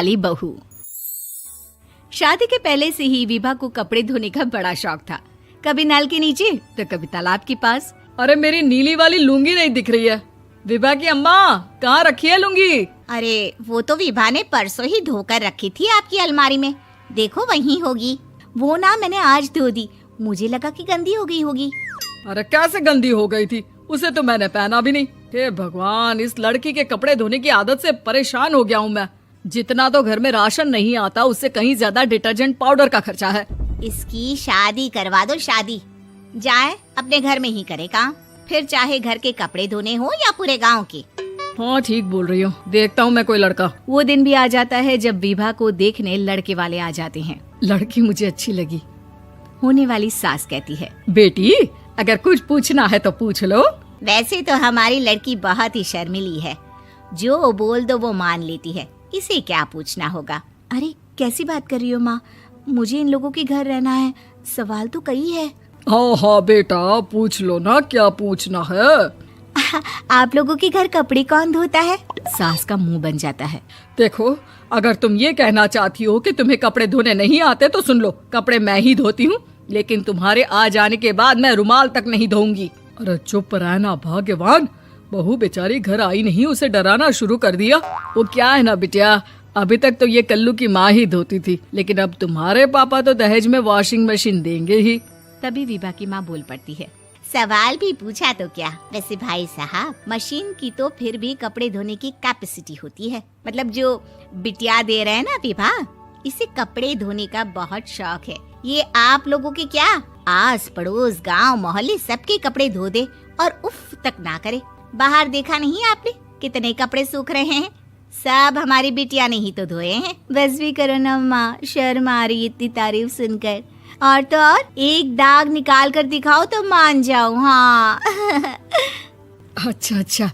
वाली बहू। शादी के पहले से ही विभा को कपड़े धोने का बड़ा शौक था। कभी नल के नीचे तो कभी तालाब के पास। अरे मेरी नीली वाली लुंगी नहीं दिख रही है। विभा की अम्मा, कहाँ रखी है लुंगी? अरे वो तो विभा ने परसों ही धोकर रखी थी आपकी अलमारी में, देखो वहीं होगी। वो ना मैंने आज धो दी, मुझे लगा कि गंदी हो गई होगी। अरे कैसे गंदी हो गई थी? उसे तो मैंने पहना भी नहीं। हे भगवान, इस लड़की के कपड़े धोने की आदत से परेशान हो गया हूँ मैं। जितना तो घर में राशन नहीं आता, उससे कहीं ज्यादा डिटर्जेंट पाउडर का खर्चा है। इसकी शादी करवा दो, शादी जाए अपने घर में ही करे काम, फिर चाहे घर के कपड़े धोने हो या पूरे गांव के। हाँ ठीक बोल रही हूँ, देखता हूँ मैं कोई लड़का। वो दिन भी आ जाता है जब विभा को देखने लड़के वाले आ जाते हैं। लड़की मुझे अच्छी लगी। होने वाली सास कहती है, बेटी अगर कुछ पूछना है तो पूछ लो। वैसे तो हमारी लड़की बहुत ही शर्मीली है, जो बोल दो वो मान लेती है, इसे क्या पूछना होगा। अरे कैसी बात कर रही हो माँ, मुझे इन लोगों के घर रहना है, सवाल तो कई है। हाँ हाँ बेटा, पूछ लो ना, क्या पूछना है। आप लोगों के घर कपड़े कौन धोता है? सास का मुंह बन जाता है। देखो, अगर तुम ये कहना चाहती हो कि तुम्हें कपड़े धोने नहीं आते तो सुन लो, कपड़े मैं ही धोती हूँ, लेकिन तुम्हारे आ जाने के बाद मैं रुमाल तक नहीं धोऊंगी। अरे चुप रहना भाग्यवान, बहू बेचारी घर आई नहीं, उसे डराना शुरू कर दिया। वो क्या है ना बिटिया, अभी तक तो ये कल्लू की माँ ही धोती थी, लेकिन अब तुम्हारे पापा तो दहेज में वॉशिंग मशीन देंगे ही। तभी विभा की माँ बोल पड़ती है, सवाल भी पूछा तो क्या। वैसे भाई साहब, मशीन की तो फिर भी कपड़े धोने की कैपेसिटी होती है। मतलब जो बिटिया दे रहे हैं ना विभा, इसे कपड़े धोने का बहुत शौक है। ये आप लोगों के क्या, आस पड़ोस गांव मोहल्ले सबके कपड़े धो दे और उफ तक ना करे। बाहर देखा नहीं आपने कितने कपड़े सूख रहे हैं? सब हमारी बिटिया ने ही तो धोए हैं। बस भी करो ना माँ, शर्म आ रही इतनी तारीफ सुनकर। और तो और एक दाग निकाल कर दिखाओ तो मान जाओ। हाँ अच्छा अच्छा,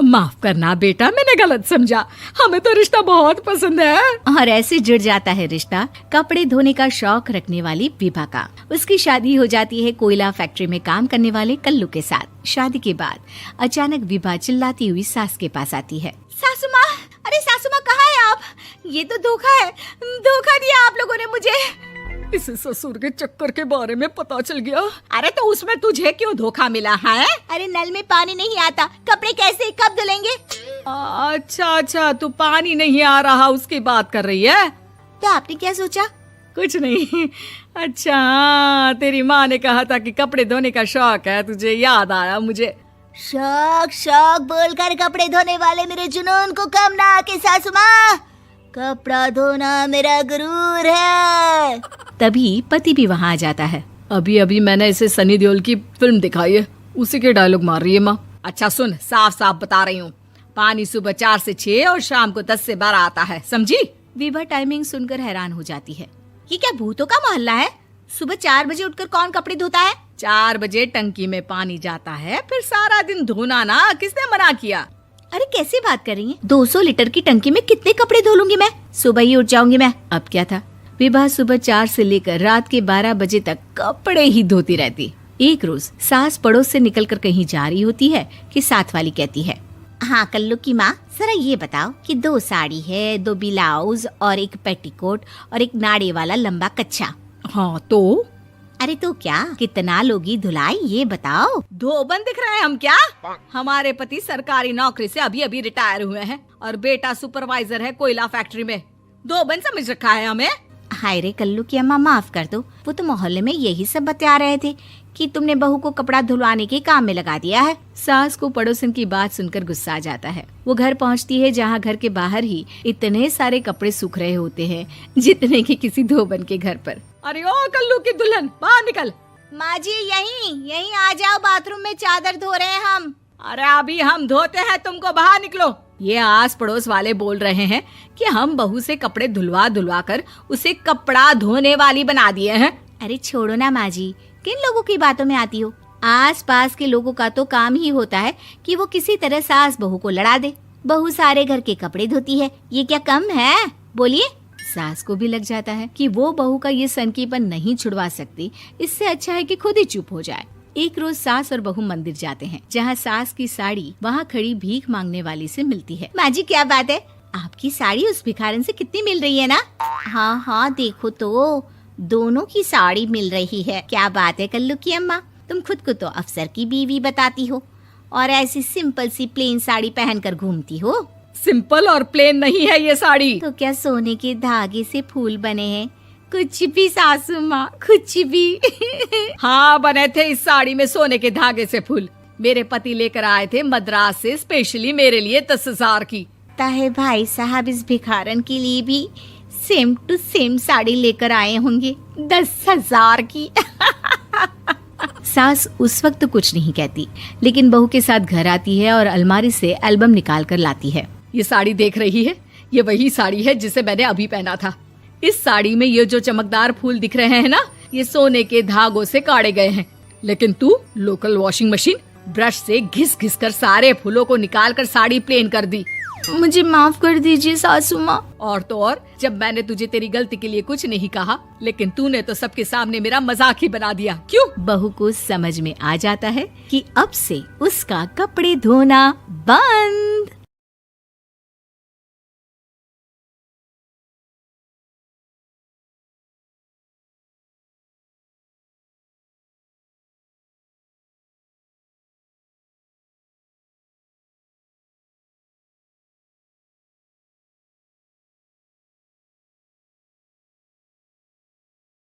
माफ करना बेटा, मैंने गलत समझा। हमें तो रिश्ता बहुत पसंद है। और ऐसे जुड़ जाता है रिश्ता कपड़े धोने का शौक रखने वाली विभा का। उसकी शादी हो जाती है कोयला फैक्ट्री में काम करने वाले कल्लू के साथ। शादी के बाद अचानक विभा चिल्लाती हुई सास के पास आती है। सासू माँ, अरे सासू माँ कहाँ है आप? ये तो धोखा है, धोखा दिया आप लोगों ने मुझे। इसे ससुर के चक्कर के बारे में पता चल गया। अरे तो उसमें तुझे क्यों धोखा मिला है? अरे नल में पानी नहीं आता, कपड़े कैसे कब धुलेंगे? अच्छा अच्छा, तू पानी नहीं आ रहा उसकी बात कर रही है? तो आपने क्या सोचा? कुछ नहीं। अच्छा हाँ, तेरी माँ ने कहा था कि कपड़े धोने का शौक है तुझे, याद आया मुझे। शौक शौक बोलकर कपड़े धोने वाले मेरे जुनून को कम ना आके सासू माँ, कपड़ा धोना मेरा गुरूर है। तभी पति भी वहाँ आ जाता है। अभी अभी मैंने इसे सनी देओल की फिल्म दिखाई है, उसी के डायलॉग मार रही है माँ। अच्छा सुन, साफ साफ बता रही हूँ, पानी सुबह 4 से 6 और शाम को 10 से 12 आता है, समझी? विभा टाइमिंग सुनकर हैरान हो जाती है। ये क्या भूतों का मोहल्ला है? सुबह 4 बजे उठकर कौन कपड़े धोता है? 4 बजे टंकी में पानी जाता है, फिर सारा दिन धोना ना, किसने मना किया? अरे कैसी बात कर रही हैं? 200 लीटर की टंकी में कितने कपड़े धो लूंगी मैं, सुबह ही उठ जाऊंगी मैं। अब क्या था, विभा सुबह 4 से लेकर रात के 12 बजे तक कपड़े ही धोती रहती। एक रोज सास पड़ोस से निकलकर कहीं जा रही होती है कि साथ वाली कहती है, हाँ कल्लू की माँ, जरा ये बताओ कि 2 साड़ी है, 2 ब्लाउज और एक पेटीकोट और एक नाड़े वाला लंबा कच्छा। हाँ तो? अरे तो क्या, कितना लोगी धुलाई ये बताओ। धोबन दिख रहे हैं हम क्या? हमारे पति सरकारी नौकरी से अभी अभी रिटायर हुए हैं और बेटा सुपरवाइजर है कोयला फैक्ट्री में। धोबन समझ रखा है हमें? हाय रे कल्लू की अम्मा, माफ कर दो, वो तो मोहल्ले में यही सब बता रहे थे कि तुमने बहू को कपड़ा धुलवाने के काम में लगा दिया है। सास को पड़ोसन की बात सुनकर गुस्सा आ जाता है। वो घर पहुंचती है जहां घर के बाहर ही इतने सारे कपड़े सूख रहे होते हैं जितने कि किसी धोबन के घर पर। अरे ओ कल्लू की दुल्हन, बाहर निकल। माँ जी यहीं आ जाओ, बाथरूम में चादर धो रहे हैं हम। अरे अभी हम धोते हैं, तुमको बाहर निकलो। ये आस पड़ोस वाले बोल रहे हैं कि हम बहू से कपड़े धुलवा कर उसे कपड़ा धोने वाली बना दिए हैं। अरे छोड़ो ना माँ जी, किन लोगों की बातों में आती हो? आस पास के लोगों का तो काम ही होता है कि वो किसी तरह सास बहू को लड़ा दे। बहू सारे घर के कपड़े धोती है, ये क्या कम है? बोलिए। सास को भी लग जाता है कि वो बहू का ये सनकीपन नहीं छुड़वा सकती, इससे अच्छा है कि खुद ही चुप हो जाए। एक रोज सास और बहू मंदिर जाते हैं, जहाँ सास की साड़ी वहाँ खड़ी भीख मांगने वाली से मिलती है। माँ जी क्या बात है, आपकी साड़ी उस भिखारन से कितनी मिल रही है ना? हाँ हाँ देखो तो, दोनों की साड़ी मिल रही है। क्या बात है कल्लू की अम्मा, तुम खुद को तो अफसर की बीवी बताती हो और ऐसी सिंपल सी प्लेन साड़ी पहनकर घूमती हो। सिंपल और प्लेन नहीं है ये साड़ी। तो क्या सोने के धागे से फूल बने हैं? कुछ भी सासू माँ, कुछ भी। हाँ बने थे इस साड़ी में सोने के धागे से फूल। मेरे पति लेकर आए थे मद्रास से स्पेशली मेरे लिए 10,000 की। ताहे भाई साहब इस भिखारन के लिए भी सेम टू सेम साड़ी लेकर आए होंगे 10,000 की। सास उस वक्त तो कुछ नहीं कहती, लेकिन बहू के साथ घर आती है और अलमारी से एल्बम निकाल कर लाती है। ये साड़ी देख रही है, ये वही साड़ी है जिसे मैंने अभी पहना था। इस साड़ी में ये जो चमकदार फूल दिख रहे हैं ना, ये सोने के धागों से काढ़े गए हैं। लेकिन तू लोकल वॉशिंग मशीन ब्रश से घिस घिस कर सारे फूलों को निकाल कर साड़ी प्लेन कर दी। मुझे माफ कर दीजिए सासू माँ। और तो और, जब मैंने तुझे तेरी गलती के लिए कुछ नहीं कहा, लेकिन तूने तो सबके सामने मेरा मजाक ही बना दिया। क्यों? बहू को समझ में आ जाता है कि अब से उसका कपड़े धोना बंद।